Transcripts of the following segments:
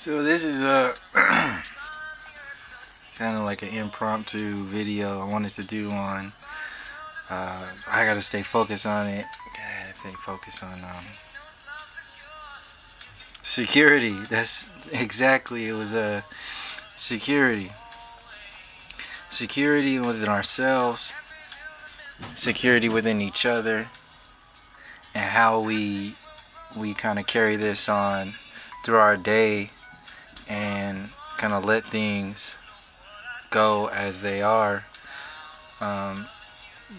So this is a kind of like an impromptu video I wanted to do on. I gotta stay focused on it. Gotta stay focused on security. That's exactly. It was a security. Security within ourselves. Security within each other, and how we kind of carry this on through our day and kind of let things go as they are,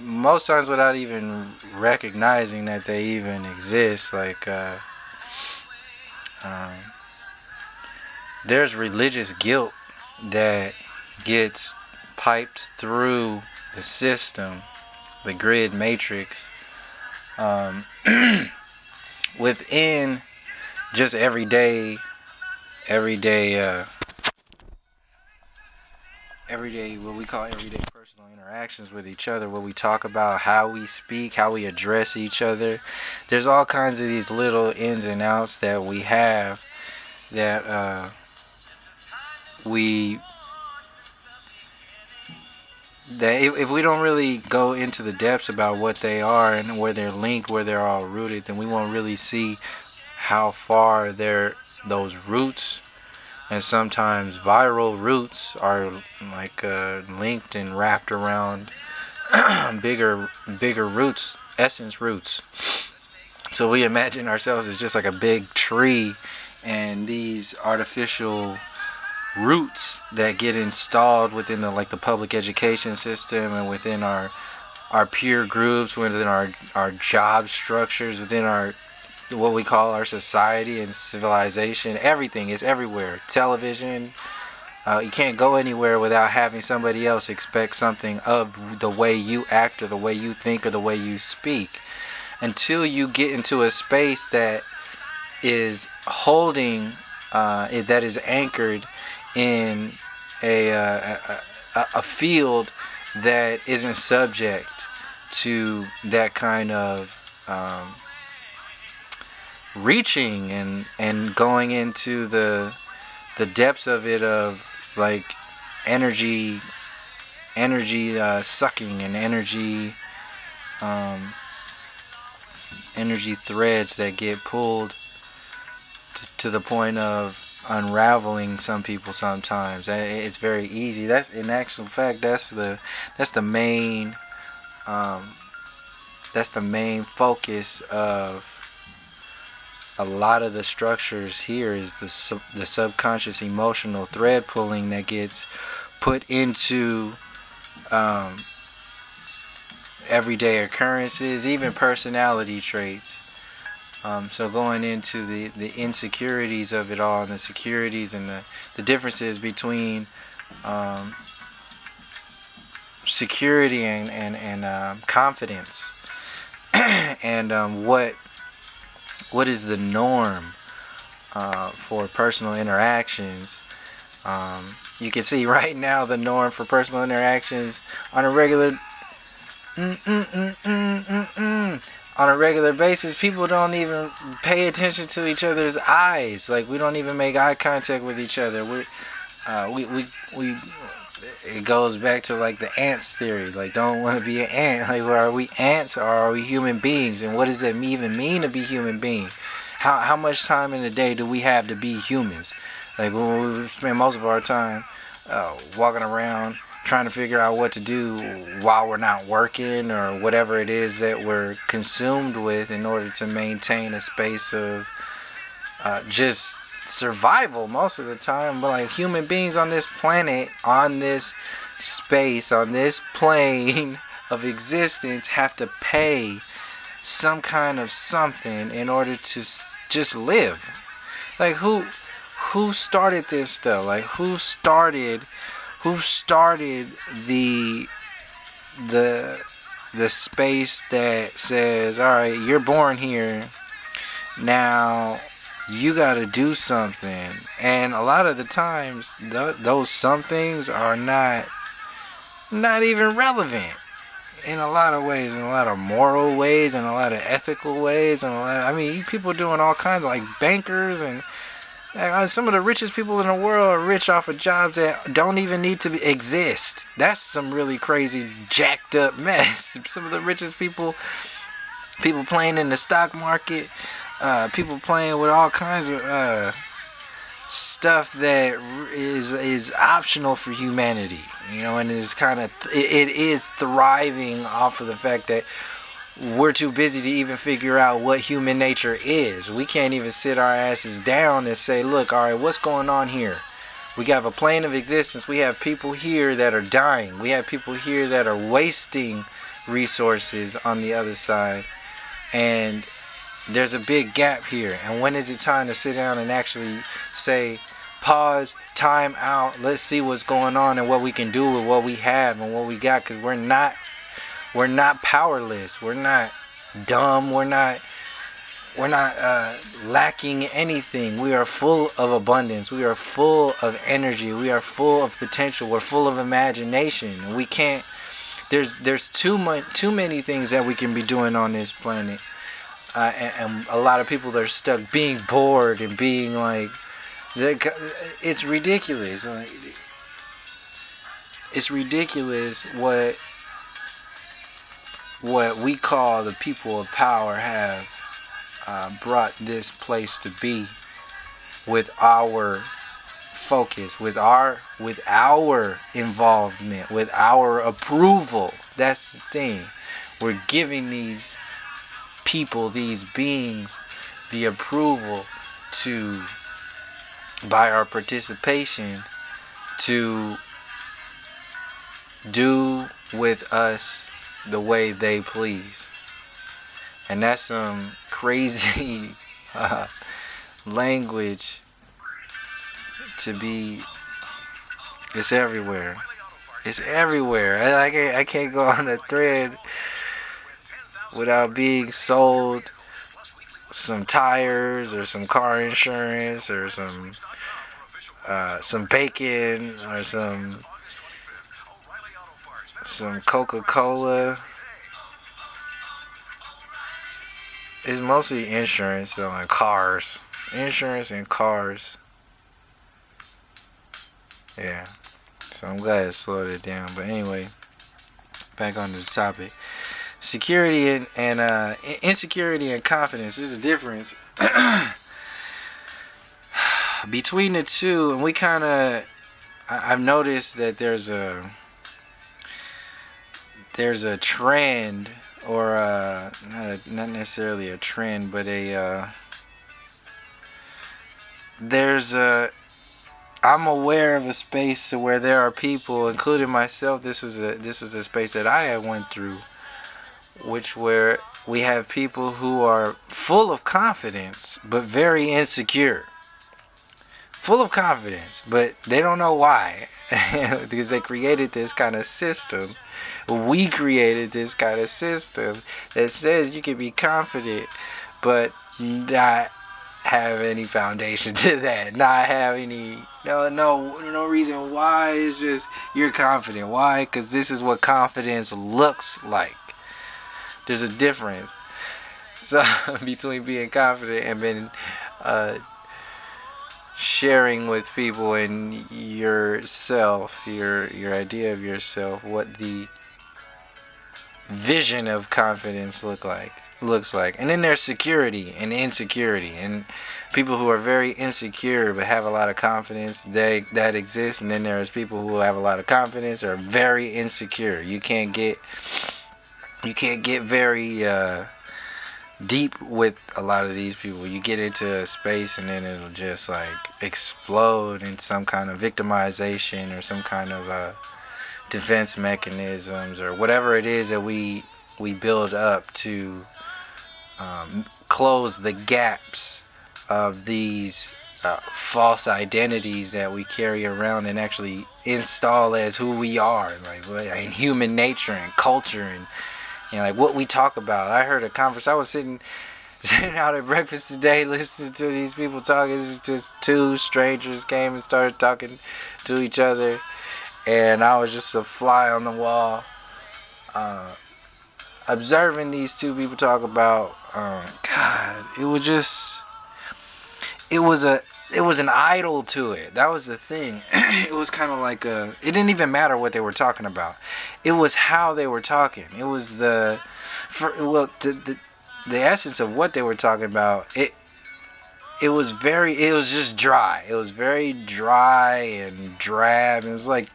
most times without even recognizing that they even exist. Like there's religious guilt that gets piped through the system, the grid matrix, within just everyday what we call everyday personal interactions with each other, where we talk about how we speak, how we address each other. There's all kinds of these little ins and outs that we have that if we don't really go into the depths about what they are and where they're linked, where they're all rooted, then we won't really see how far those roots, and sometimes viral roots, are like linked and wrapped around bigger roots, essence roots. So we imagine ourselves as just like a big tree, and these artificial roots that get installed within the public education system, and within our peer groups, within our job structures, within our what we call our society and civilization. Everything is everywhere. Television. You can't go anywhere without having somebody else expect something of the way you act, or the way you think, or the way you speak. Until you get into a space that is holding, that is anchored in a field that isn't subject to that kind of reaching and going into the depths of it, of like energy sucking, and energy threads that get pulled to the point of unraveling some people sometimes. It's very easy. That's, in actual fact, that's the main focus of a lot of the structures here, is the subconscious emotional thread pulling that gets put into everyday occurrences, even personality traits. So going into the insecurities of it all, and the securities, and the differences between security and confidence, and what is the norm for personal interactions. You can see right now the norm for personal interactions on a regular on a regular basis. People don't even pay attention to each other's eyes. Like, we don't even make eye contact with each other. We it goes back to like the ants theory. Like, don't want to be an ant. Like, are we ants, or are we human beings? And what does it even mean to be human being? How much time in the day do we have to be humans? Like, we spend most of our time walking around trying to figure out what to do while we're not working, or whatever it is that we're consumed with, in order to maintain a space of just survival most of the time. But like, human beings on this planet, on this space, on this plane of existence, have to pay some kind of something in order to just live. Like, who started this stuff? Like, who started the space that says, all right, you're born here, now you got to do something? And a lot of the times, those somethings are not even relevant in a lot of ways, in a lot of moral ways, in a lot of ethical ways, and people doing all kinds of, like, bankers and Some of the richest people in the world are rich off of jobs that don't even need to exist. That's some really crazy, jacked up mess. Some of the richest people playing in the stock market, people playing with all kinds of stuff that is optional for humanity, and is kind of it is thriving off of the fact that we're too busy to even figure out what human nature is. We can't even sit our asses down and say, look, all right, what's going on here? We have a plane of existence. We have people here that are dying. We have people here that are wasting resources on the other side. And there's a big gap here. And when is it time to sit down and actually say, pause, time out, let's see what's going on and what we can do with what we have and what we got? Because we're not powerless. We're not dumb. We're not lacking anything. We are full of abundance. We are full of energy. We are full of potential. We're full of imagination. We can't. There's too many things that we can be doing on this planet, and a lot of people are stuck being bored and being like, it's ridiculous. It's ridiculous what we call the people of power have brought this place to be, with our focus, with our involvement, with our approval. That's the thing. We're giving these people, these beings, the approval to, by our participation, to do with us the way they please. And that's some crazy language to be. It's everywhere. It's everywhere. I can't go on a thread without being sold some tires or some car insurance or some bacon or some Coca-Cola. It's mostly insurance though, and cars. Insurance and cars. Yeah. So I'm glad it slowed it down. But anyway, back on the topic. Security and insecurity and confidence. There's a difference between the two, and we kind of. I've noticed that there's a trend, or not necessarily a trend, but I'm aware of a space where there are people, including myself. This was a space that I had went through, where we have people who are full of confidence but very insecure. Full of confidence, but they don't know why, because they created this kind of system. We created this kind of system that says you can be confident, but not have any foundation to that. Not have any no reason why. It's just you're confident. Why? Because this is what confidence looks like. There's a difference. So between being confident and being sharing with people and yourself, your idea of yourself, what the vision of confidence looks like. And then there's security and insecurity, and people who are very insecure but have a lot of confidence, that exists. And then there's people who have a lot of confidence or are very insecure. You can't get very deep with a lot of these people. You get into a space and then it'll just like explode in some kind of victimization or some kind of defense mechanisms or whatever it is that we build up to close the gaps of these false identities that we carry around and actually install as who we are, like in human nature and culture and like what we talk about. I heard a conversation. I was sitting out at breakfast today listening to these people talking. It's just two strangers came and started talking to each other, and I was just a fly on the wall observing these two people talk about God. It was it was an idol to it. That was the thing. It was kind of like it didn't even matter what they were talking about. It was how they were talking. It was the essence of what they were talking about. It was just dry. It was very dry and drab. It was like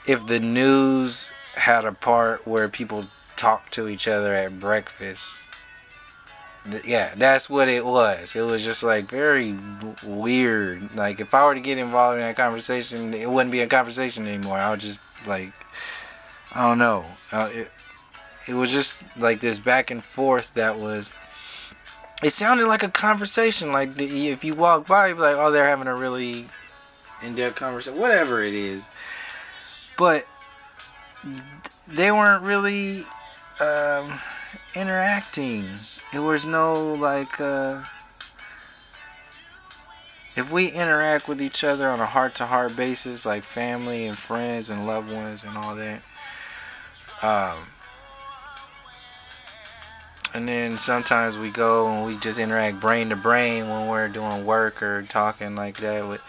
if the news had a part where people talked to each other at breakfast. Yeah, that's what it was. It was just like very weird. Like if I were to get involved in that conversation, it wouldn't be a conversation anymore. I would just like, I don't know. It was just like this back and forth that was. It sounded like a conversation. Like if you walk by, you'd be like, oh, they're having a really in-depth conversation. Whatever it is, but they weren't really interacting. It was no like if we interact with each other on a heart-to-heart basis, like family and friends and loved ones and all that, and then sometimes we go and we just interact brain to brain when we're doing work or talking like that.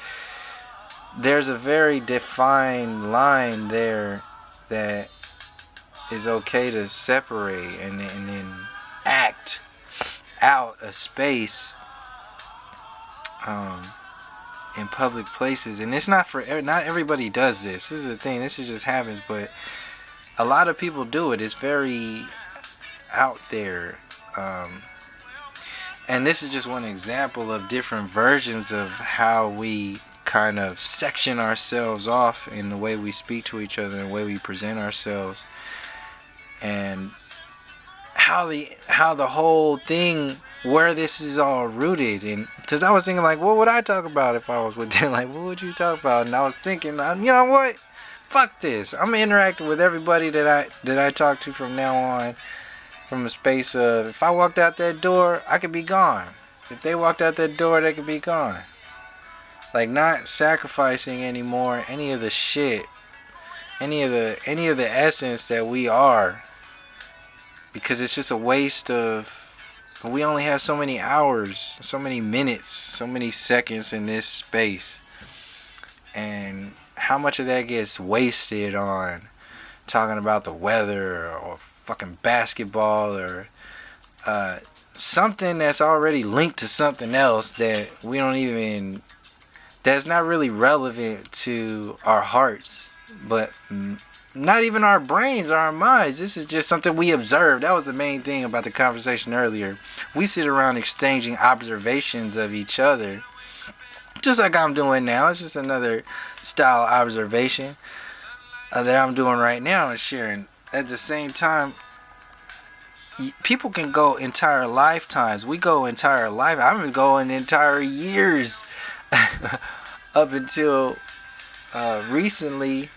There's a very defined line there that is okay to separate and then act out a space in public places. And it's not everybody does this. This is the thing. This just happens, but a lot of people do it. It's very out there. And this is just one example of different versions of how we kind of section ourselves off in the way we speak to each other and the way we present ourselves, and how the whole thing, where this is all rooted. And because I was thinking like, what would I talk about if I was with them? Like, what would you talk about? And I was thinking, you know what, fuck this, I'm interacting with everybody that I talk to from now on from a space of, if I walked out that door, I could be gone. If they walked out that door, they could be gone. Like, not sacrificing anymore any of the shit, any of the essence that we are, because it's just a waste of. We only have so many hours, so many minutes, so many seconds in this space, and how much of that gets wasted on talking about the weather or fucking basketball or something that's already linked to something else that we don't even, that's not really relevant to our hearts, but not even our brains or our minds. This is just something we observe. That was the main thing about the conversation earlier. We sit around exchanging observations of each other, just like I'm doing now. It's just another style observation that I'm doing right now and sharing. At the same time, people can go entire lifetimes. We go entire life. I've been going entire years up until recently,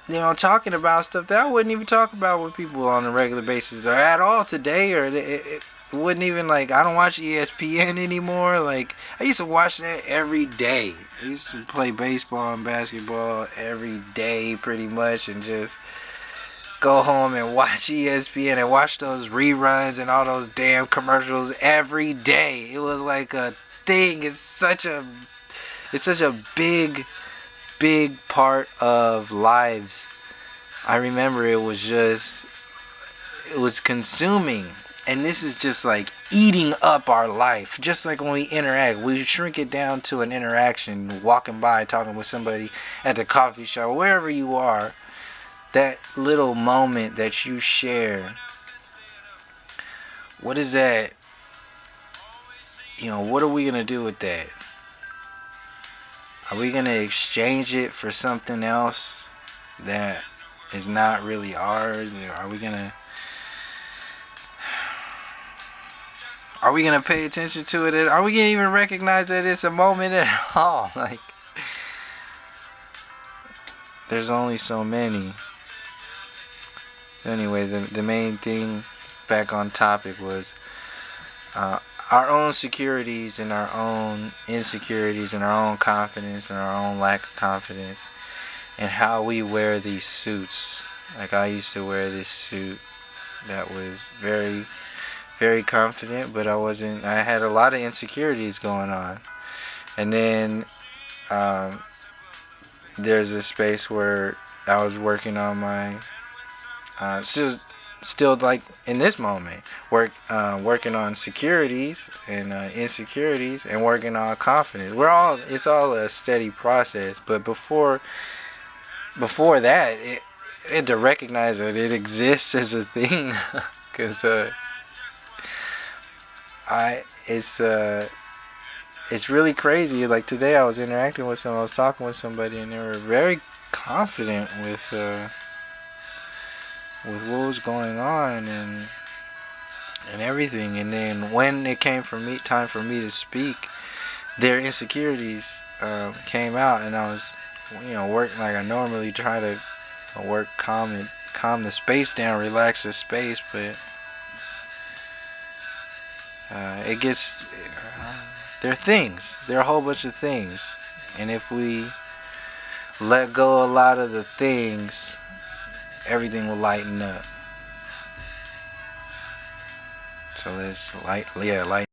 you know, talking about stuff that I wouldn't even talk about with people on a regular basis or at all today. Or it wouldn't even, like, I don't watch ESPN anymore. Like, I used to watch that every day. I used to play baseball and basketball every day pretty much, and just go home and watch ESPN and watch those reruns and all those damn commercials every day. It was like a thing. It's such a big part of lives. I remember it was consuming. And this is just like eating up our life. Just like when we interact, we shrink it down to an interaction, walking by, talking with somebody at the coffee shop, wherever you are. That little moment that you share, what is that? You know, what are we going to do with that? Are we going to exchange it for something else that is not really ours? Or are we going to pay attention to it? Are we going to even recognize that it's a moment at all? Like, there's only so many. So anyway, the main thing, back on topic, was our own securities and our own insecurities and our own confidence and our own lack of confidence, and how we wear these suits. Like, I used to wear this suit that was very very confident, but I wasn't. I had a lot of insecurities going on. And then um, there's a space where I was working on my still like in this moment working on securities and insecurities and working on confidence. It's all a steady process, but before that it to recognize that it exists as a thing because I it's really crazy. Like today I was interacting with someone, I was talking with somebody, and they were very confident with what was going on and everything. And then when it came for me, time for me to speak, their insecurities came out, and I was, working like I normally try to work calm the space down, relax the space, but it gets they're things. They're a whole bunch of things, and if we let go a lot of the things, everything will lighten up. So let's lighten